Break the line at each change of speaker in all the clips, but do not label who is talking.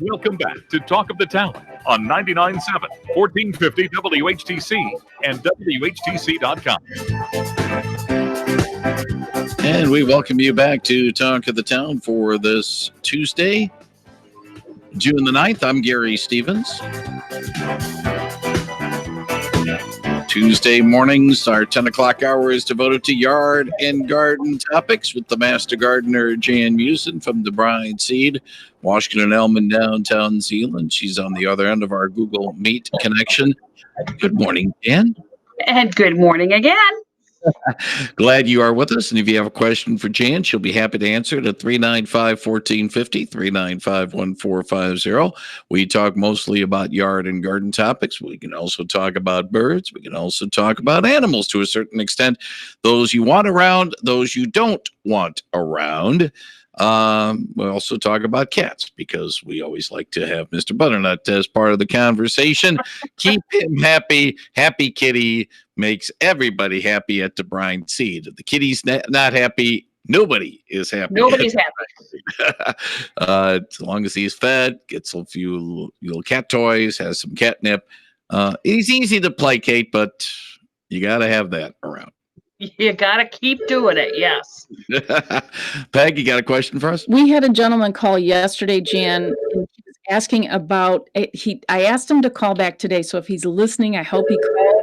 Welcome back to Talk of the Town on 99.7, 1450 WHTC and WHTC.com.
And we welcome you back to Talk of the Town for this Tuesday, June the 9th. I'm Gary Stevens. Tuesday mornings, our 10 o'clock hour is devoted to yard and garden topics with the master gardener, Jan Meeuwsen from DeBruyn Seed, Washington Elm in downtown Zeeland. She's on the other end of our Google Meet connection. Good morning, Jan.
And good morning again.
Glad you are with us. And if you have a question for Jan, she'll be happy to answer it at 395-1450, 395-1450. We talk mostly about yard and garden topics. We can also talk about birds. We can also talk about animals to a certain extent. Those you want around, those you don't want around. We also talk about cats because we always like to have Mr. Butternut as part of the conversation. Keep him happy. Happy kitty makes everybody happy at DeBruyn Seed. If the kitty's not happy, nobody is happy.
Nobody's happy.
As long as he's fed, gets a few little cat toys, has some catnip. He's easy to placate, but you got to have that around.
You got to keep doing it, yes.
Peg, you got a question for us?
We had a gentleman call yesterday, Jan, and he was asking about, I asked him to call back today, so if he's listening, I hope he calls.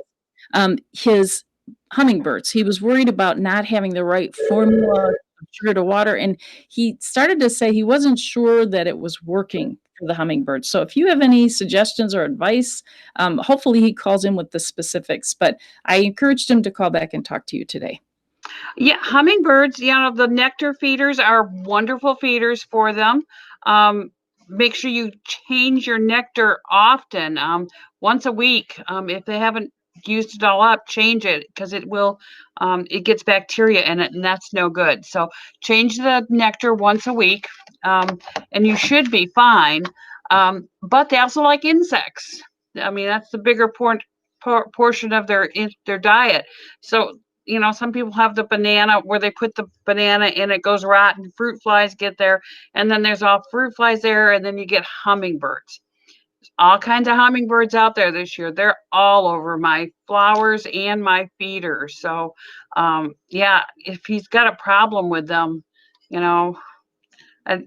His hummingbirds. He was worried about not having the right formula of sugar to water, and he started to say he wasn't sure that it was working for the hummingbirds. So if you have any suggestions or advice, hopefully he calls in with the specifics, but I encouraged him to call back and talk to you today.
Yeah, hummingbirds, the nectar feeders are wonderful feeders for them. Make sure you change your nectar often, once a week. If they haven't used it all up, change it because it will it gets bacteria in it, and that's no good. So change the nectar once a week, and you should be fine. But they also like insects. I mean, that's the bigger portion of their diet. So some people have the banana where they put the banana in, it goes rotten, fruit flies get there, and then there's all fruit flies there, and then you get hummingbirds. All kinds of hummingbirds out there this year. They're all over my flowers and my feeders. So, if he's got a problem with them,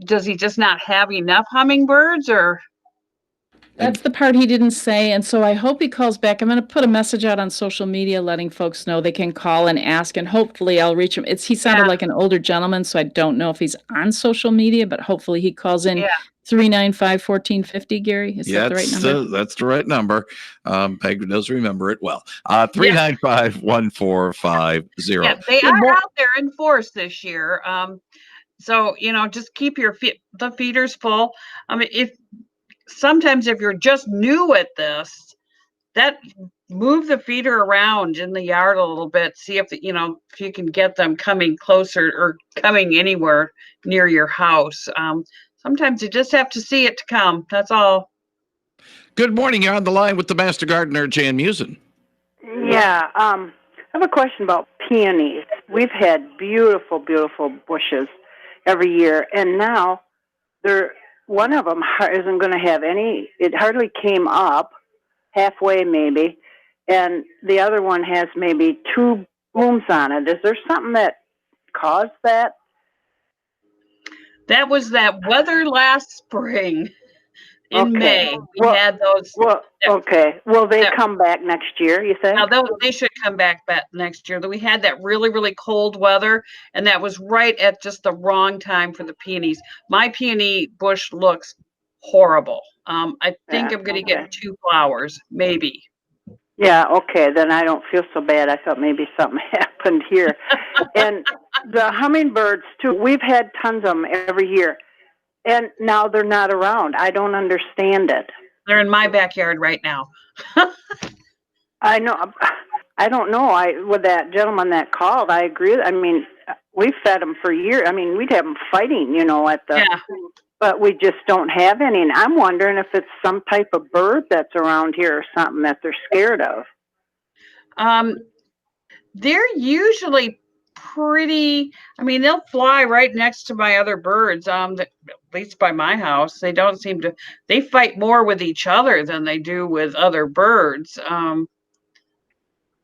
does he just not have enough hummingbirds, or?
That's the part he didn't say, and so I hope he calls back. I'm going to put a message out on social media letting folks know they can call and ask, and hopefully I'll reach him. He sounded like an older gentleman, so I don't know if he's on social media, but hopefully he calls in. 395-1450, Gary. Is that the right number?
That's the right number. Peg does remember it well. 395-1450.
Yeah, they are out there in force this year. So just keep the feeders full. I mean, if you're just new at this, move the feeder around in the yard a little bit. See if you can get them coming closer or coming anywhere near your house. Sometimes you just have to see it to come. That's all.
Good morning. You're on the line with the master gardener, Jan Meeuwsen.
Yeah. I have a question about peonies. We've had beautiful, beautiful bushes every year, and now one of them isn't going to have any. It hardly came up, halfway maybe, and the other one has maybe 2 blooms on it. Is there something that caused that?
That was that weather last spring in May. We had those.
Well, okay. Will they come back next year, you think?
No, they should come back next year. We had that really, really cold weather, and that was right at just the wrong time for the peonies. My peony bush looks horrible. I think I'm going to get 2 flowers, maybe.
Yeah, okay. Then I don't feel so bad. I thought maybe something happened here. And the hummingbirds, too, we've had tons of them every year. And now they're not around. I don't understand it.
They're in my backyard right now.
I know. I don't know. With that gentleman that called, I agree. I mean, we've fed them for years. I mean, we'd have them fighting, at the... Yeah. But we just don't have any. And I'm wondering if it's some type of bird that's around here or something that they're scared of.
They're usually pretty, I mean, they'll fly right next to my other birds. At least by my house, they don't seem to, they fight more with each other than they do with other birds.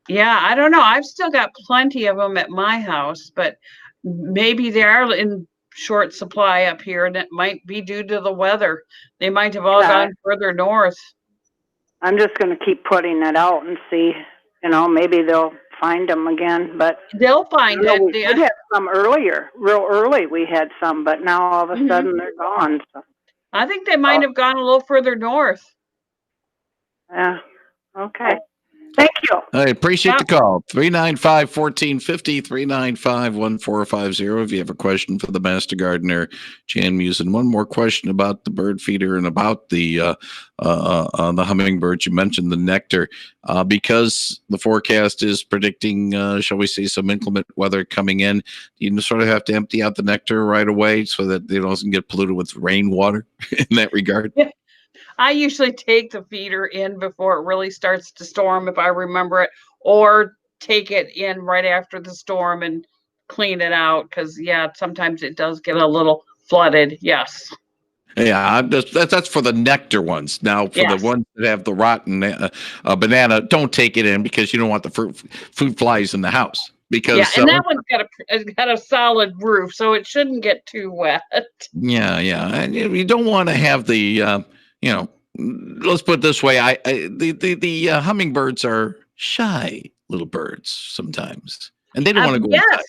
Yeah, I don't know. I've still got plenty of them at my house, but maybe they are in short supply up here, and it might be due to the weather. They might have all
Yeah.
gone further north.
I'm just going to keep putting it out and see, maybe they'll find them again. But
They'll find it.
we did have some earlier, real early. We had some, but now all of a sudden they're gone. So.
I think they might have gone a little further north.
Yeah. Okay. Thank you.
I appreciate the call. 395-1450, 395-1450. If you have a question for the Master Gardener, Jan Meeuwsen. One more question about the bird feeder and about the hummingbirds. You mentioned the nectar. Because the forecast is predicting, shall we say, some inclement weather coming in, you sort of have to empty out the nectar right away so that it doesn't get polluted with rainwater in that regard.
Yeah. I usually take the feeder in before it really starts to storm, if I remember it, or take it in right after the storm and clean it out. Because, yeah, sometimes it does get a little flooded. Yes.
Yeah, that's for the nectar ones. Now, for the ones that have the rotten banana, don't take it in because you don't want the fruit flies in the house. Because
and that one's got a solid roof, so it shouldn't get too wet.
Yeah, and you don't want to have the let's put it this way: the hummingbirds are shy little birds sometimes, and they don't want to go inside.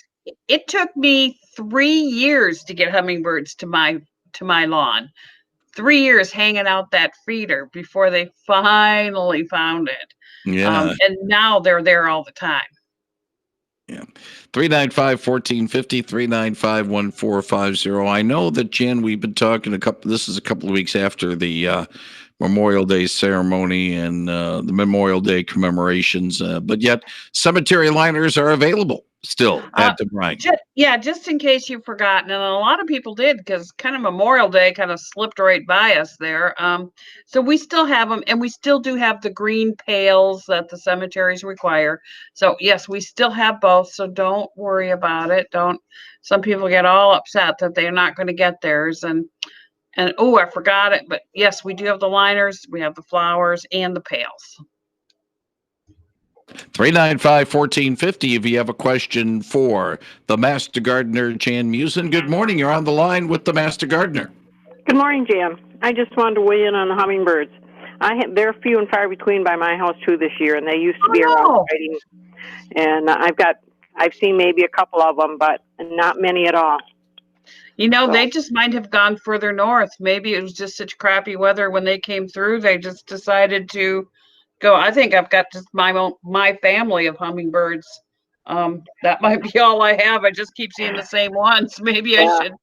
It took me 3 years to get hummingbirds to my lawn. 3 years hanging out that feeder before they finally found it.
Yeah,
and now they're there all the time.
Yeah. 395-1450, 395-1450. I know that, Jan, we've been talking this is a couple of weeks after the Memorial Day ceremony and the Memorial Day commemorations, but yet cemetery liners are available still at DeBruyn.
Just in case you've forgotten, and a lot of people did, because kind of Memorial Day kind of slipped right by us there. So we still have them, and we still do have the green pails that the cemeteries require. So yes, we still have both. So don't worry about it. Some people get all upset that they're not going to get theirs, and oh, I forgot it. But yes, we do have the liners, we have the flowers, and the pails.
395-1450 if you have a question for the Master Gardener, Jan Meeuwsen. Good morning. You're on the line with the Master Gardener.
Good morning, Jan. I just wanted to weigh in on the hummingbirds. They're few and far between by my house too this year, and they used to be around fighting. And I've seen maybe a couple of them, but not many at all.
They just might have gone further north. Maybe it was just such crappy weather when they came through. They just decided to go. I think I've got just my family of hummingbirds. That might be all I have. I just keep seeing the same ones. Maybe I should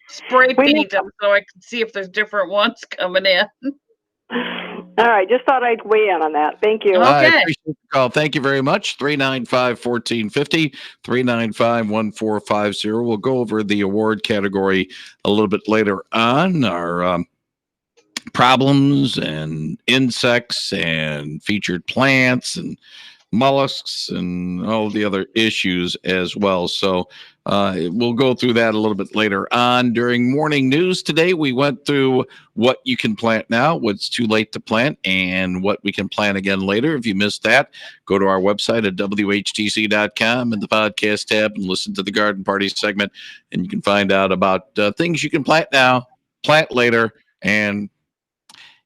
spray paint them so I can see if there's different ones coming in.
All right, just thought I'd weigh in on that. Thank you.
Okay.
I appreciate the call. Thank you very much. 395-1450, 395-1450. We'll go over the award category a little bit later on. Our problems and insects and featured plants and mollusks and all the other issues as well. So we'll go through that a little bit later on. During morning news today, we went through what you can plant now, what's too late to plant, and what we can plant again later. If you missed that, go to our website at WHTC.com in the podcast tab and listen to the Garden Party segment, and you can find out about things you can plant now, plant later, and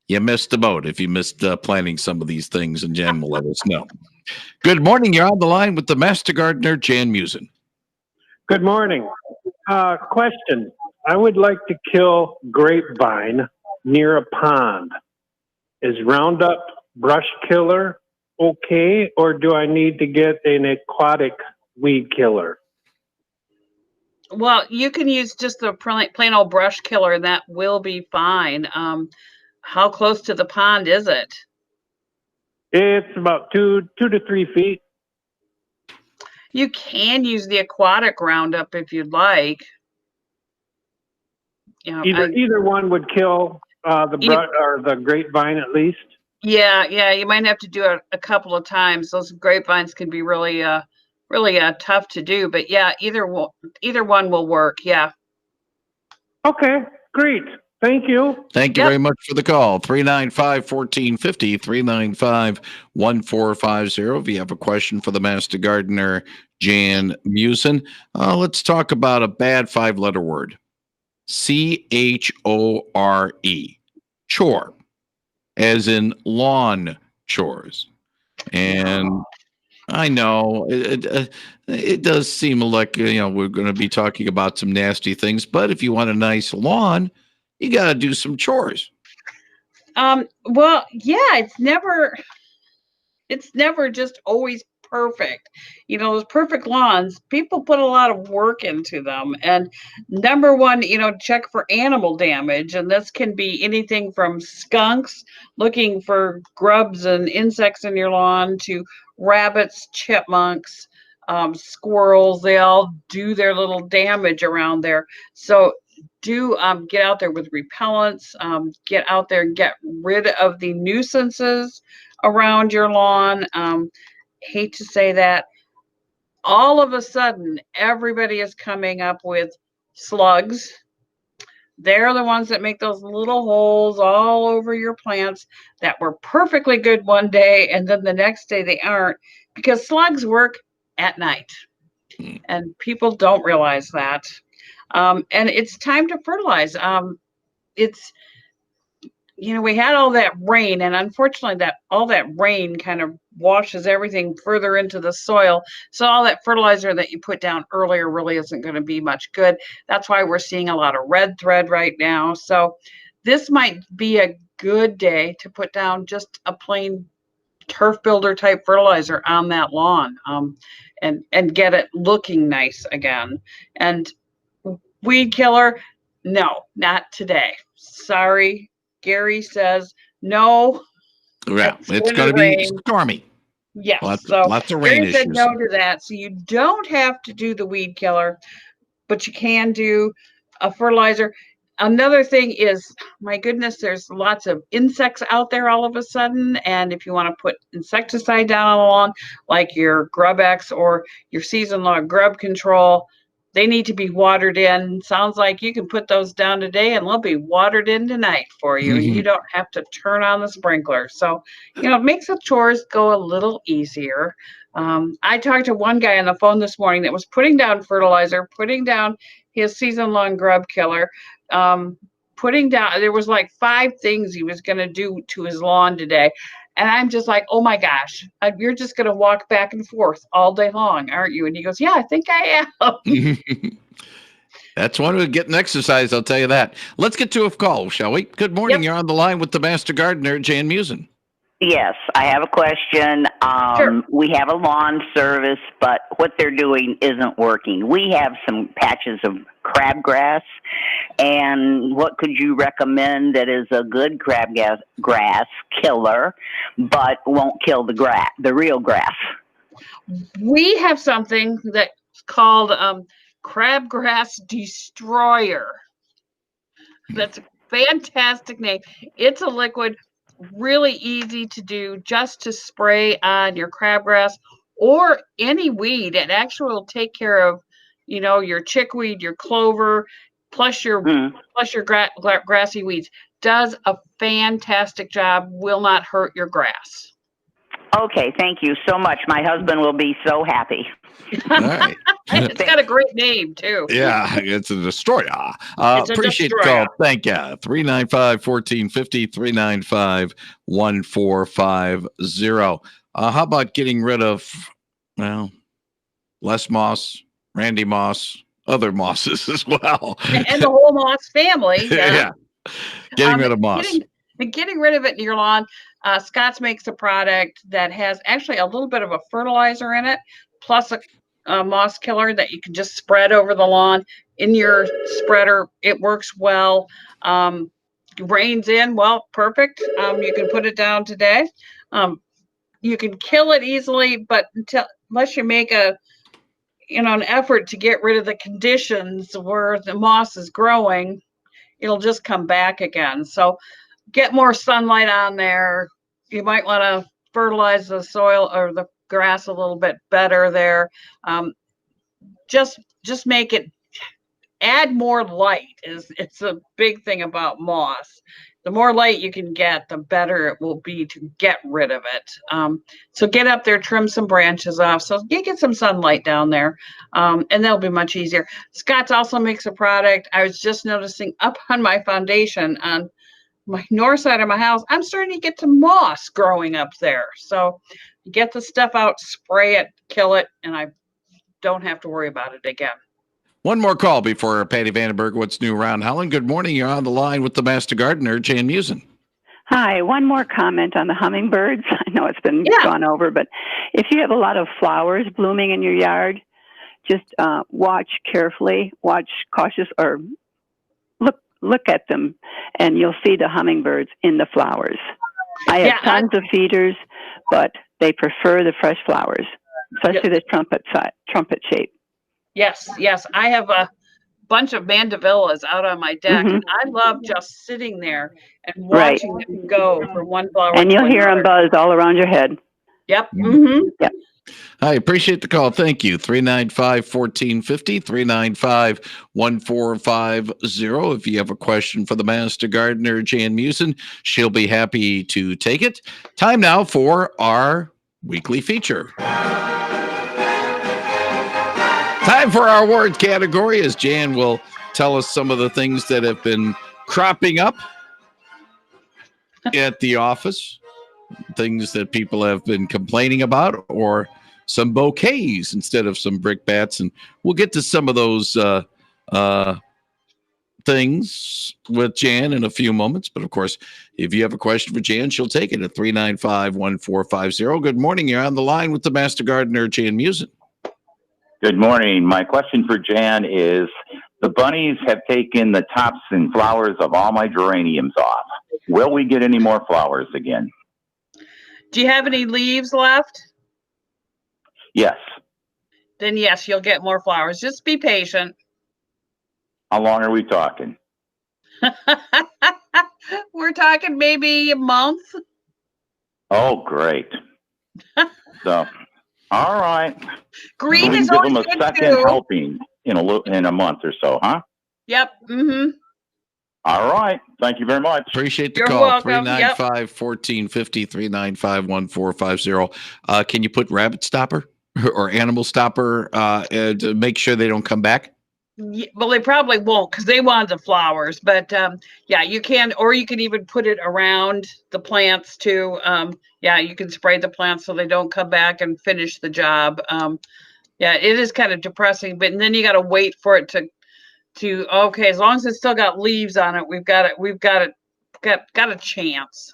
you missed the boat if you missed planting some of these things, and Jan will let us know. Good morning. You're on the line with the Master Gardener, Jan Meeuwsen.
Good morning. Question. I would like to kill grapevine near a pond. Is Roundup brush killer okay, or do I need to get an aquatic weed killer?
Well, you can use just the plain old brush killer, and that will be fine. How close to the pond is it?
It's about 2 to 3 feet.
You can use the aquatic Roundup if you'd like.
Either one would kill the brush or the grapevine at least.
Yeah, you might have to do it a couple of times. Those grapevines can be really really tough to do. But yeah, either one will work. Yeah.
Okay, great. Thank you.
Thank you
Yep.
very much for the call. 395-1450, 395-1450. If you have a question for the Master Gardener, Jan Meeuwsen, let's talk about a bad 5-letter word. CHORE. Chore. As in lawn chores. And I know it does seem like, we're going to be talking about some nasty things, but if you want a nice lawn, you got to do some chores.
Well, yeah, it's never just always perfect. Those perfect lawns, people put a lot of work into them. And number one, check for animal damage. And this can be anything from skunks looking for grubs and insects in your lawn to rabbits, chipmunks, squirrels. They all do their little damage around there. So do get out there with repellents, get out there and get rid of the nuisances around your lawn. Hate to say that. All of a sudden, everybody is coming up with slugs. They're the ones that make those little holes all over your plants that were perfectly good one day, and then the next day they aren't, because slugs work at night. And people don't realize that. And it's time to fertilize. It's we had all that rain, and unfortunately all that rain kind of washes everything further into the soil. So all that fertilizer that you put down earlier really isn't going to be much good. That's why we're seeing a lot of red thread right now. So this might be a good day to put down just a plain turf builder type fertilizer on that lawn, and get it looking nice again. And weed killer, no, not today. Sorry. Gary says no.
Yeah, it's going to be stormy.
Yes.
Lots of rain
Gary said
issues.
no to that. So you don't have to do the weed killer, but you can do a fertilizer. Another thing is, my goodness, there's lots of insects out there all of a sudden. And if you want to put insecticide down on the lawn, like your Grub-X or your season-long grub control, they need to be watered in. Sounds like you can put those down today and they'll be watered in tonight for you. And you don't have to turn on the sprinkler. So, it makes the chores go a little easier. I talked to one guy on the phone this morning that was putting down fertilizer, putting down his season-long grub killer, putting down, there was like 5 things he was going to do to his lawn today. And I'm just like, oh my gosh, you're just going to walk back and forth all day long, aren't you? And he goes, yeah, I think I am.
That's one of getting exercise, I'll tell you that. Let's get to a call, shall we? Good morning. Yep. You're on the line with the Master Gardener, Jan Meeuwsen.
Yes, I have a question.
Sure.
We have a lawn service, but what they're doing isn't working. We have some patches of crabgrass, and what could you recommend that is a good crabgrass killer, but won't kill the real grass?
We have something that's called Crabgrass Destroyer. That's a fantastic name. It's a liquid, really easy to do, just to spray on your crabgrass or any weed. It actually will take care of, your chickweed, your clover, plus your grassy weeds. Does a fantastic job. Will not hurt your grass.
Okay, thank you so much. My husband will be so happy.
All right.
It's got a great name, too.
Yeah, it's a destroyer. Appreciate the call. Thank you. 395-1450, 395-1450. How about getting rid of, Les Moss, Randy Moss, other Mosses as well?
And the whole Moss family.
Yeah. Getting rid of moss.
Getting rid of it in your lawn. Scott's makes a product that has actually a little bit of a fertilizer in it, plus a moss killer that you can just spread over the lawn in your spreader. It works well. Rains in, well, perfect. You can put it down today. You can kill it easily, but unless you make an effort to get rid of the conditions where the moss is growing, it'll just come back again. So get more sunlight on there. You might want to fertilize the soil or the grass a little bit better there. Just make it, add more light. It's a big thing about moss. The more light you can get, the better it will be to get rid of it. So get up there, trim some branches off, so you get some sunlight down there, and that'll be much easier. Scott's also makes a product. I was just noticing up on my foundation on my north side of my house, I'm starting to get some moss growing up there. So get the stuff out, spray it, kill it, and I don't have to worry about it again.
One more call before Patty Vandenberg. What's new around Holland? Good morning. You're on the line with the master gardener, Jan Meeuwsen.
Hi. One more comment on the hummingbirds. I know it's been gone over, but if you have a lot of flowers blooming in your yard, just watch carefully, watch cautious, or look at them, and you'll see the hummingbirds in the flowers. I have tons of feeders, but they prefer the fresh flowers, especially the trumpet shape.
Yes. I have a bunch of mandevillas out on my deck, and I love just sitting there and watching them go from one flower.
And you'll hear them buzz all around your head.
Yep.
Yep.
I appreciate the call. Thank you. 395-1450, 395-1450. If you have a question for the master gardener, Jan Meeuwsen, she'll be happy to take it. Time now for our weekly feature. Time for our award category, as Jan will tell us some of the things that have been cropping up at the office, things that people have been complaining about, or some bouquets instead of some brickbats. And we'll get to some of those things with Jan in a few moments. But of course, if you have a question for Jan, she'll take it at 395-1450. Good morning. You're on the line with the master gardener, Jan Meeuwsen.
Good morning. My question for Jan is, the bunnies have taken the tops and flowers of all my geraniums off. Will we get any more flowers again?
Do you have any leaves left?
Yes.
Then yes, you'll get more flowers. Just be patient.
How long are we talking?
We're talking maybe a month.
Oh, great. So, all right.
Green
so
is
give
always
them a
good
second
too.
helping in a month or so, huh?
Yep.
All right. Thank you very much.
Appreciate the
You're
call.
welcome.
395-1450, 395-1450. Can you put rabbit stopper or animal stopper to make sure they don't come back?
Yeah, well, they probably won't because they want the flowers. But yeah, you can, or you can even put it around the plants too. Yeah, you can spray the plants so they don't come back and finish the job. Yeah, it is kind of depressing, but then you got to wait for it to okay. As long as it's still got leaves on it, we've got a chance.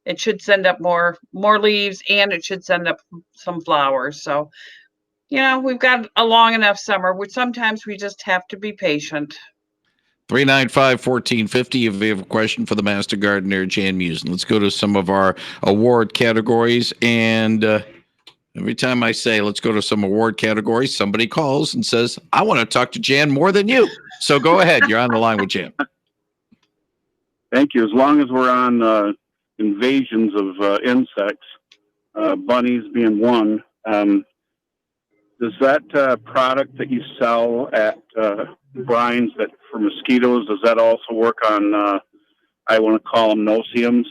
It should send up more leaves, and it should send up some flowers. So, we've got a long enough summer, which sometimes we just have to be patient.
395-1450 if you have a question for the master gardener, Jan Meeuwsen. Let's go to some of our award categories. And every time I say let's go to some award categories, somebody calls and says, I want to talk to Jan more than you. So go ahead. You're on the line with Jan.
Thank you. As long as we're on invasions of insects, bunnies being one, does that product that you sell at Brian's that for mosquitoes, does that also work on, I want to call them no-see-ums?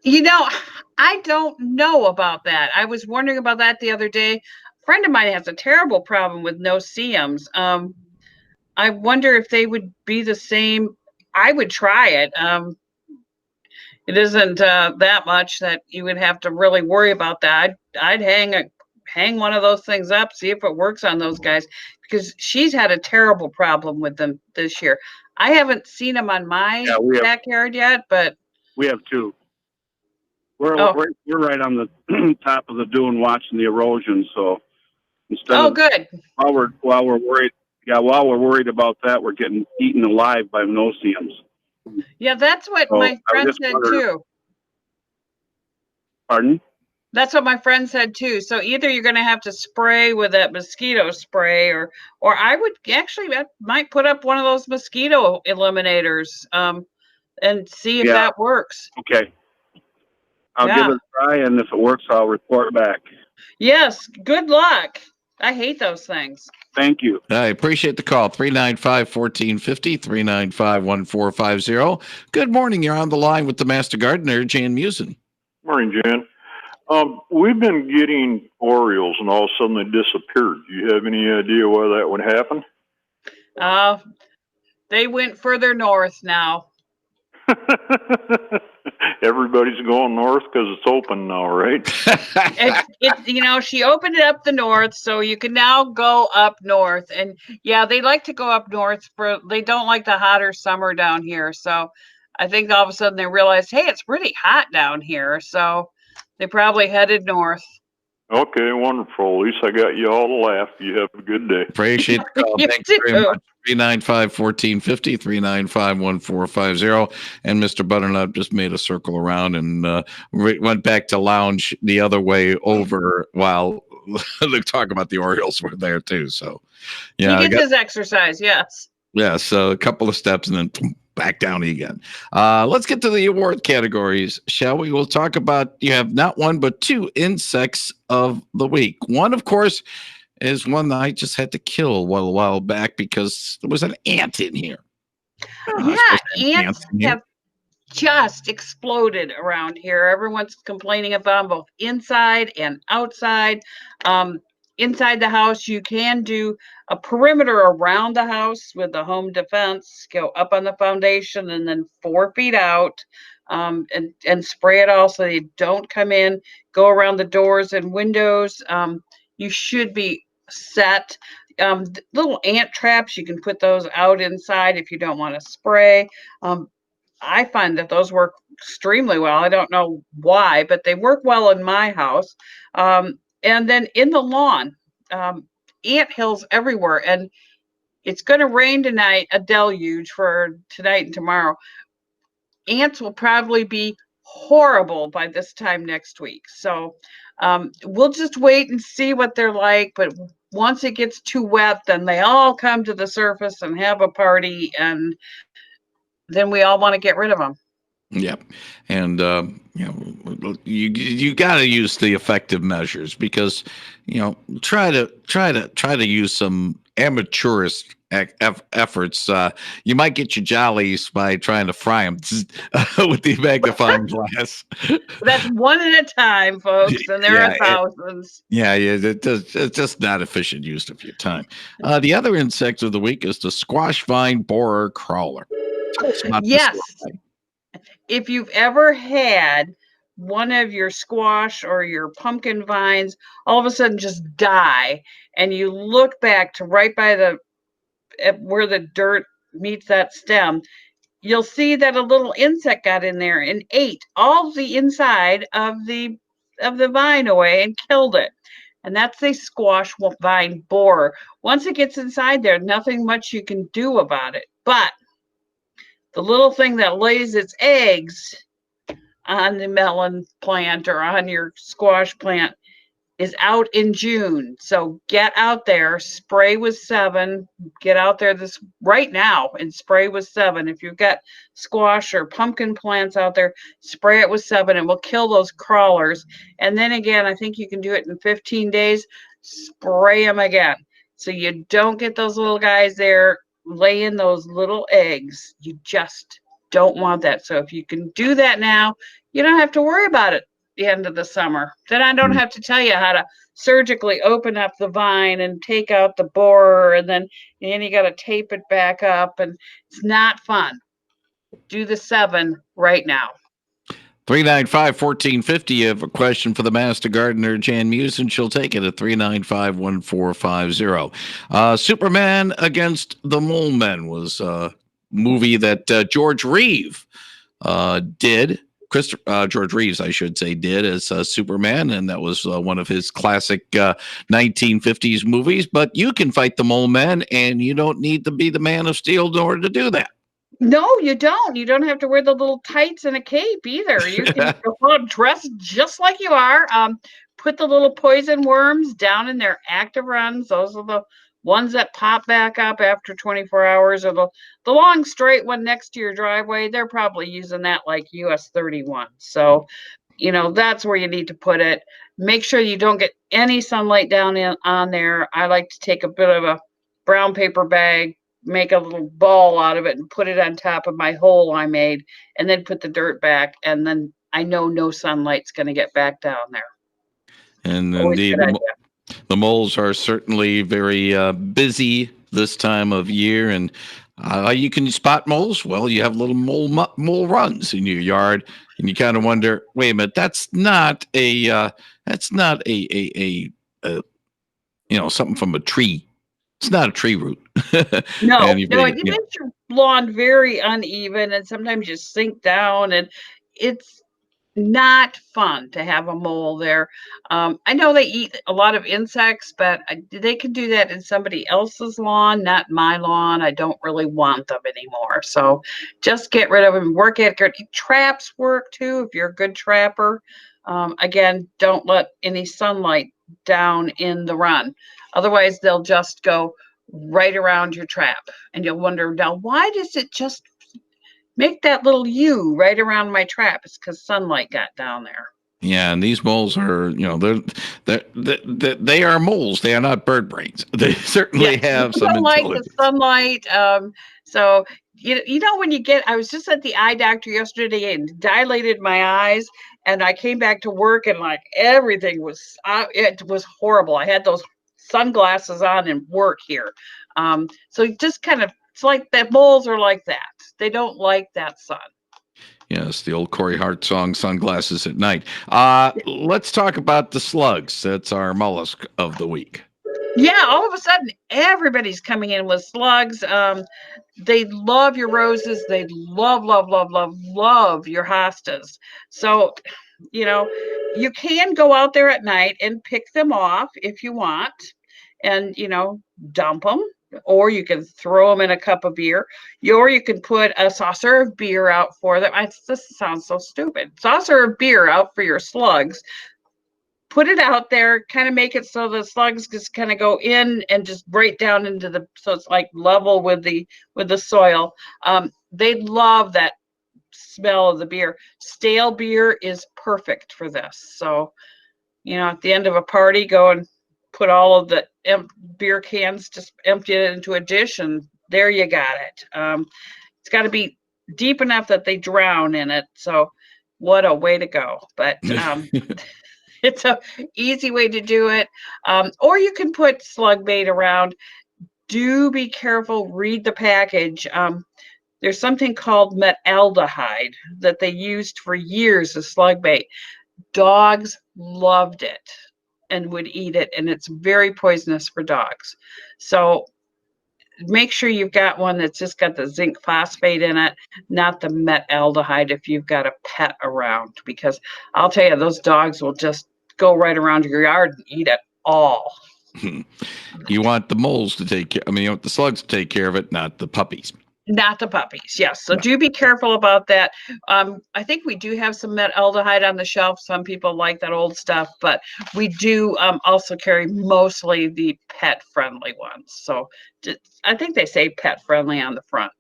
I don't know about that. I was wondering about that the other day. A friend of mine has a terrible problem with no-see-ums. I wonder if they would be the same. I would try it. It isn't that much that you would have to really worry about that. I'd hang one of those things up, see if it works on those guys, because she's had a terrible problem with them this year. I haven't seen them on my backyard yet, but
we have two. We're right on the top of the dune watching the erosion. So instead
good.
While we're worried about that, we're getting eaten alive by no-see-ums.
Yeah, that's what my friend said too.
Pardon?
That's what my friend said too. So either you're going to have to spray with that mosquito spray, or I might put up one of those mosquito eliminators and see if that works.
Okay. I'll give it a try, and if it works, I'll report back.
Yes. Good luck. I hate those things.
Thank you.
I appreciate the call. 395-1450, 395-1450. Good morning. You're on the line with the Master Gardener, Jan Meeuwsen.
Morning, Jan. We've been getting Orioles, and all of a sudden they disappeared. Do you have any idea why that would happen?
They went further north now.
Everybody's going north because it's open now, right?
She opened it up the north, so you can now go up north. And yeah, they like to go up north they don't like the hotter summer down here. So I think all of a sudden they realized, hey, it's pretty hot down here. So they probably headed north.
Okay, wonderful. At least I got you all to laugh. You have a good day.
Appreciate the call. Thanks very much. 395-1450, 395-1450. And Mr. Butternut just made a circle around and went back to lounge the other way over while they talk about the Orioles were there too. So, yeah.
He gets his exercise, yes.
Yeah, so a couple of steps and then back down again. Let's get to the award categories, shall we? We'll talk about, you have not one, but two insects of the week. One, of course, is one that I just had to kill a while back because there was an ant in here.
Ants have just exploded around here. Everyone's complaining about them both inside and outside. Inside the house, you can do a perimeter around the house with the home defense, go up on the foundation and then 4 feet out, and spray it all so they don't come in, go around the doors and windows. You should be set. Little ant traps, you can put those out inside if you don't want to spray. I find that those work extremely well. I don't know why, but they work well in my house. And then in the lawn, ant hills everywhere. And it's going to rain tonight, a deluge for tonight and tomorrow. Ants will probably be horrible by this time next week. So we'll just wait and see what they're like. But once it gets too wet, then they all come to the surface and have a party. And then we all want to get rid of them.
Yep. And, you got to use the effective measures because, try to use some amateurist efforts. You might get your jollies by trying to fry them with the magnifying glass.
That's one at a time, folks, and there are thousands.
It's just not efficient use of your time. The other insect of the week is the squash vine borer crawler.
Yes. If you've ever had one of your squash or your pumpkin vines all of a sudden just die, and you look back to right by where the dirt meets that stem, you'll see that a little insect got in there and ate all the inside of the vine away and killed it. And that's a squash vine borer. Once it gets inside there, nothing much you can do about it. But the little thing that lays its eggs on the melon plant or on your squash plant is out in June. So get out there, spray with 7, get out there right now and spray with 7. If you've got squash or pumpkin plants out there, spray it with 7 and we'll kill those crawlers. And then again, I think you can do it in 15 days, spray them again. So you don't get those little guys there laying those little eggs. You just don't want that. So if you can do that now, you don't have to worry about it the end of the summer. Then I don't have to tell you how to surgically open up the vine and take out the borer, and then you got to tape it back up, and it's not fun. Do the 7 right now.
395-1450. You have a question for the Master Gardener, Jan Meeuwsen. She'll take it at 395-1450. Superman Against the Mole Men was a movie that George Reeves did. George Reeves, I should say, did as Superman, and that was one of his classic 1950s movies. But you can fight the mole men, and you don't need to be the Man of Steel in order to do that.
No, you don't. You don't have to wear the little tights and a cape either. You can go out dressed just like you are. Put the little poison worms down in their active runs. Those are the ones that pop back up after 24 hours, or the long straight one next to your driveway. They're probably using that like US 31. So that's where you need to put it. Make sure you don't get any sunlight on there. I like to take a bit of a brown paper bag, make a little ball out of it, and put it on top of my hole I made, and then put the dirt back. And then I know no sunlight's going to get back down there.
And indeed, the moles are certainly very busy this time of year. And you can spot moles. Well, you have little mole runs in your yard, and you kind of wonder, wait a minute, that's not a something from a tree. It's not a tree root.
No, it makes your lawn very uneven, and sometimes you sink down, and it's not fun to have a mole there. I know they eat a lot of insects, but they can do that in somebody else's lawn, not my lawn. I don't really want them anymore. So just get rid of them. Work at good. Traps work too if you're a good trapper. Again, don't let any sunlight down in the run. Otherwise, they'll just go right around your trap. And you'll wonder, now, why does it just make that little U right around my trap? It's because sunlight got down there.
Yeah, and these moles are, they are moles. They are not bird brains. They certainly have some intelligence.
The sunlight. So when you I was just at the eye doctor yesterday and dilated my eyes, and I came back to work and like everything was, it was horrible. I had those sunglasses on and work here. So just kind of, it's like that moles are like that. They don't like that sun.
Yes, the old Corey Hart song, Sunglasses at Night. Let's talk about the slugs. That's our mollusk of the week.
Yeah, all of a sudden, everybody's coming in with slugs. They love your roses. They love your hostas. So, you can go out there at night and pick them off if you want and, dump them. Or you can throw them in a cup of beer, or you can put a saucer of beer out for them. This sounds so stupid. Saucer of beer out for your slugs. Put it out there, kind of make it so the slugs just kind of go in and just break down into so it's like level with the soil. They love that smell of the beer. Stale beer is perfect for this. So, at the end of a party, go and put all of the beer cans, just empty it into a dish, and there you got it. It's got to be deep enough that they drown in it. So what a way to go. But it's a easy way to do it. Or you can put slug bait around. Do be careful, read the package. There's something called metaldehyde that they used for years as slug bait. Dogs loved it and would eat it, and it's very poisonous for dogs. So make sure you've got one that's just got the zinc phosphate in it, not the metaldehyde if you've got a pet around, because I'll tell you, those dogs will just go right around your yard and eat it all.
You want the moles to take care, you want the slugs to take care of it, not the puppies.
Not the puppies, yes. So do be careful about that. I think we do have some metaldehyde on the shelf. Some people like that old stuff, but we do also carry mostly the pet-friendly ones. So I think they say pet-friendly on the front.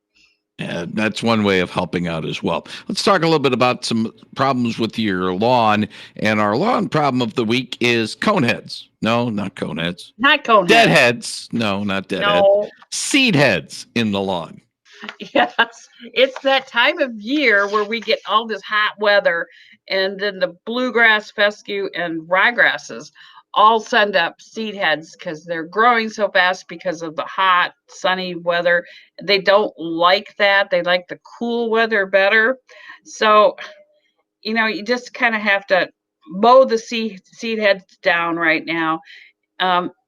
Yeah, that's one way of helping out as well. Let's talk a little bit about some problems with your lawn. And our lawn problem of the week is coneheads. No, not coneheads.
Not coneheads.
Deadheads. No, not deadheads.
No.
Seed heads in the lawn.
Yes, it's that time of year where we get all this hot weather, and then the bluegrass, fescue, and ryegrasses all send up seed heads because they're growing so fast because of the hot, sunny weather. They don't like that. They like the cool weather better. So, you just kind of have to mow the seed heads down right now.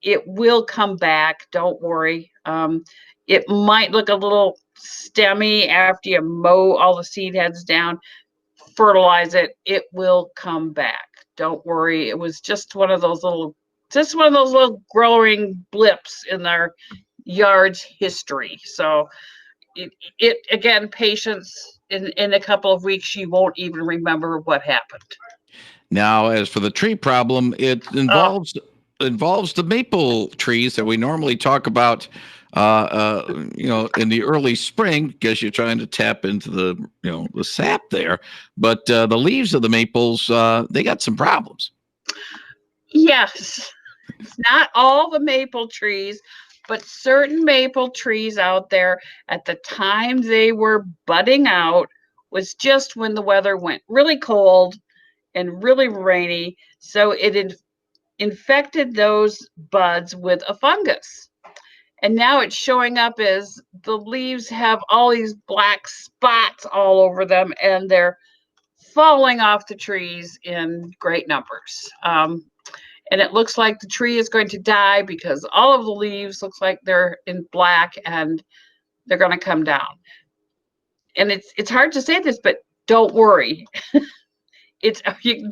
It will come back. Don't worry. It might look a little stemmy after you mow all the seed heads down. Fertilize it. It will come back. Don't worry. It was just one of those little growing blips in our yard's history. So it again, patience. In a couple of weeks, you won't even remember what happened.
Now, as for the tree problem, it involves the maple trees that we normally talk about in the early spring because you're trying to tap into the sap there. But the leaves of the maples, they got some problems.
Yes, it's not all the maple trees, but certain maple trees out there at the time they were budding out was just when the weather went really cold and really rainy. So it infected those buds with a fungus. And now it's showing up as the leaves have all these black spots all over them, and they're falling off the trees in great numbers. And it looks like the tree is going to die because all of the leaves looks like they're in black and they're going to come down. And it's hard to say this, but don't worry. It's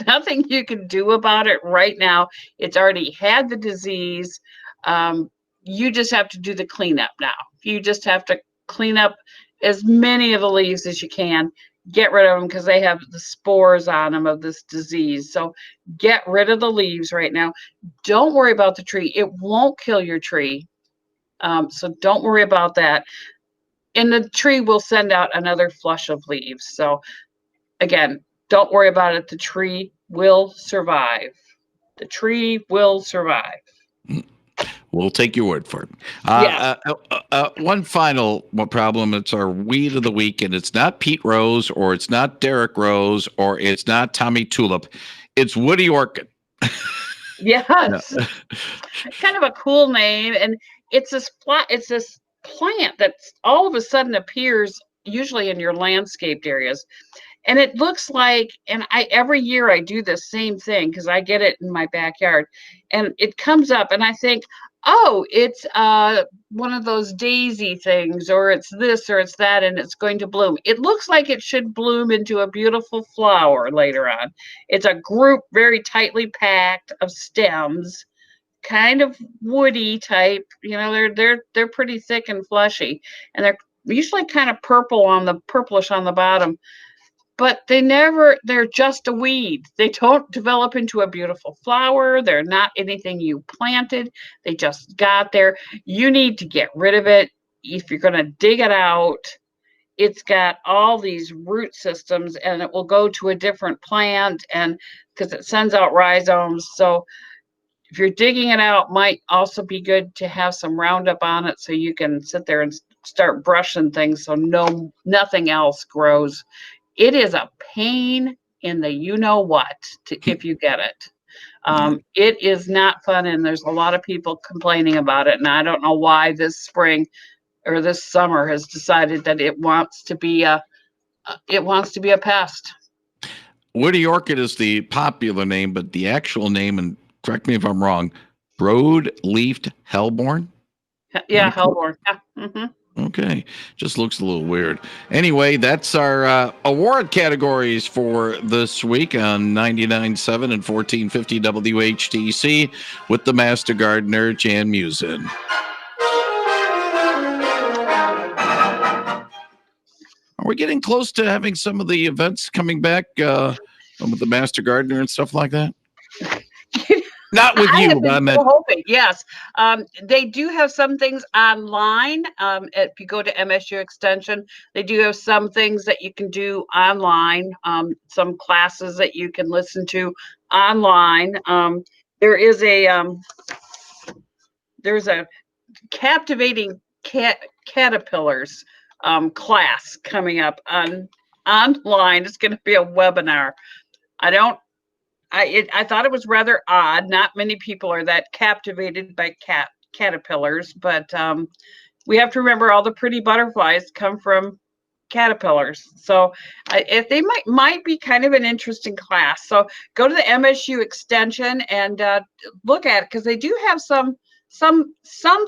nothing you can do about it right now. It's already had the disease. You just have to do the cleanup now. You just have to clean up as many of the leaves as you can. Get rid of them because they have the spores on them of this disease. So get rid of the leaves right now. Don't worry about the tree. It won't kill your tree. So don't worry about that. And the tree will send out another flush of leaves. So again, don't worry about it. The tree will survive. The tree will survive.
We'll take your word for it.
Yes.
One final problem. It's our weed of the week, and it's not Pete Rose, or it's not Derek Rose, or it's not Tommy Tulip. It's Woody Orchid.
Yes. Kind of a cool name. And it's this plant that all of a sudden appears usually in your landscaped areas. And it looks like, and every year I do the same thing because I get it in my backyard, and it comes up, and I think, oh, it's one of those daisy things, or it's this, or it's that, and it's going to bloom. It looks like it should bloom into a beautiful flower later on. It's a group very tightly packed of stems, kind of woody type. They're pretty thick and fleshy, and they're usually kind of purplish on the bottom. But they're just a weed. They don't develop into a beautiful flower. They're not anything you planted. They just got there. You need to get rid of it. If you're going to dig it out, it's got all these root systems, and it will go to a different plant, and because it sends out rhizomes. So if you're digging it out, might also be good to have some Roundup on it so you can sit there and start brushing things so nothing else grows. It is a pain in the you-know-what if you get it. It is not fun, and there's a lot of people complaining about it, and I don't know why this spring or this summer has decided that it wants to be a pest.
Woody Orchid is the popular name, but the actual name, and correct me if I'm wrong, broad-leafed hellebore?
Yeah, hellebore. Yeah. Mm-hmm.
Okay, just looks a little weird. Anyway, that's our award categories for this week on 99.7 and 1450 WHTC with the Master Gardener, Jan Meeuwsen. Are we getting close to having some of the events coming back with the Master Gardener and stuff like that? Not with you, but I meant.
Hoping, yes. They do have some things online. If you go to MSU Extension, they do have some things that you can do online, some classes that you can listen to online. There's a captivating caterpillars class coming up online. It's going to be a webinar. I thought it was rather odd. Not many people are that captivated by caterpillars, but we have to remember all the pretty butterflies come from caterpillars. So if they might be kind of an interesting class. So go to the MSU Extension and look at it because they do have some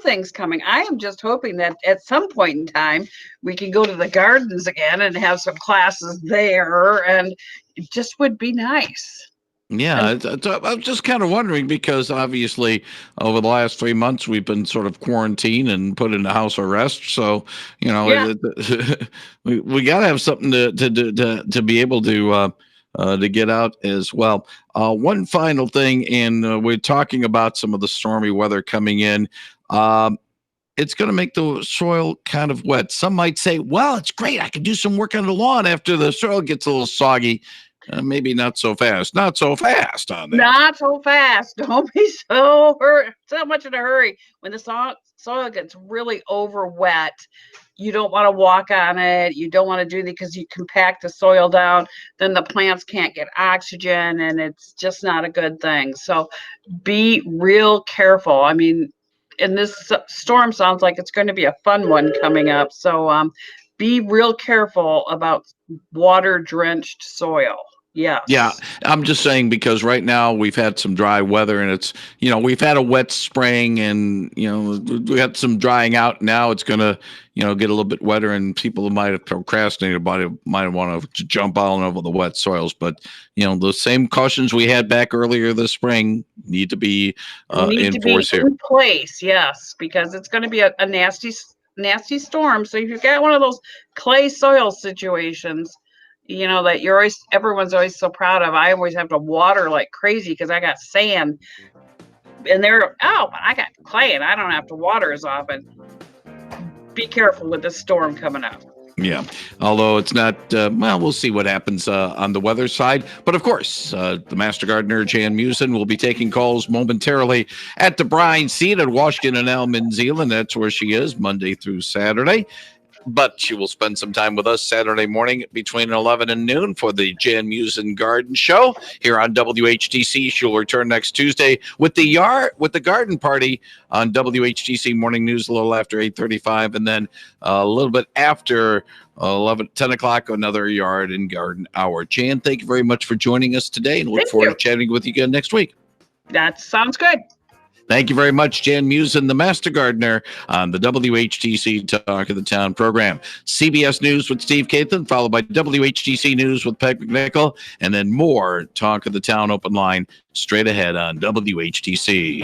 things coming. I am just hoping that at some point in time we can go to the gardens again and have some classes there, and it just would be nice.
Yeah, I'm just kind of wondering because obviously over the last 3 months we've been sort of quarantined and put into house arrest. So we got to have something to be able to get out as well. One final thing, and we're talking about some of the stormy weather coming in. it's going to make the soil kind of wet. Some might say, well, it's great. I can do some work on the lawn after the soil gets a little soggy. Maybe not so fast. Not so fast on that.
Not so fast. Don't be so much in a hurry. When the soil gets really over wet, you don't want to walk on it. You don't want to do that because you compact the soil down. Then the plants can't get oxygen, and it's just not a good thing. So be real careful. I mean, and this storm sounds like it's going to be a fun one coming up. So be real careful about water-drenched soil. Yes.
Yeah, I'm just saying because right now we've had some dry weather and it's, we've had a wet spring and, we got some drying out. Now it's going to, get a little bit wetter and people might have procrastinated about it, might want to jump all over the wet soils. But, the same cautions we had back earlier this spring need to be in force here.
In place, yes, because it's going to be a nasty storm. So if you've got one of those clay soil situations, that everyone's always so proud of. I always have to water like crazy because I got sand, and but I got clay and I don't have to water as often. Be careful with this storm coming up.
Yeah, although it's not, we'll see what happens on the weather side. But of course, the Master Gardener, Jan Meeuwsen, will be taking calls momentarily at DeBruyn seat at Washington and Elm in Zeeland. That's where she is Monday through Saturday. But she will spend some time with us Saturday morning between 11 and noon for the Jan Meeuwsen Garden Show here on WHTC. She'll return next Tuesday with the garden party on WHTC Morning News a little after 8:35, and then a little bit after 10 o'clock, another yard and garden hour. Jan, thank you very much for joining us today, and look forward to chatting with you again next week.
That sounds good.
Thank you very much, Jan Meeuwsen, the Master Gardener, on the WHTC Talk of the Town program. CBS News with Steve Kathan, followed by WHTC News with Peg McNichol, and then more Talk of the Town open line straight ahead on WHTC.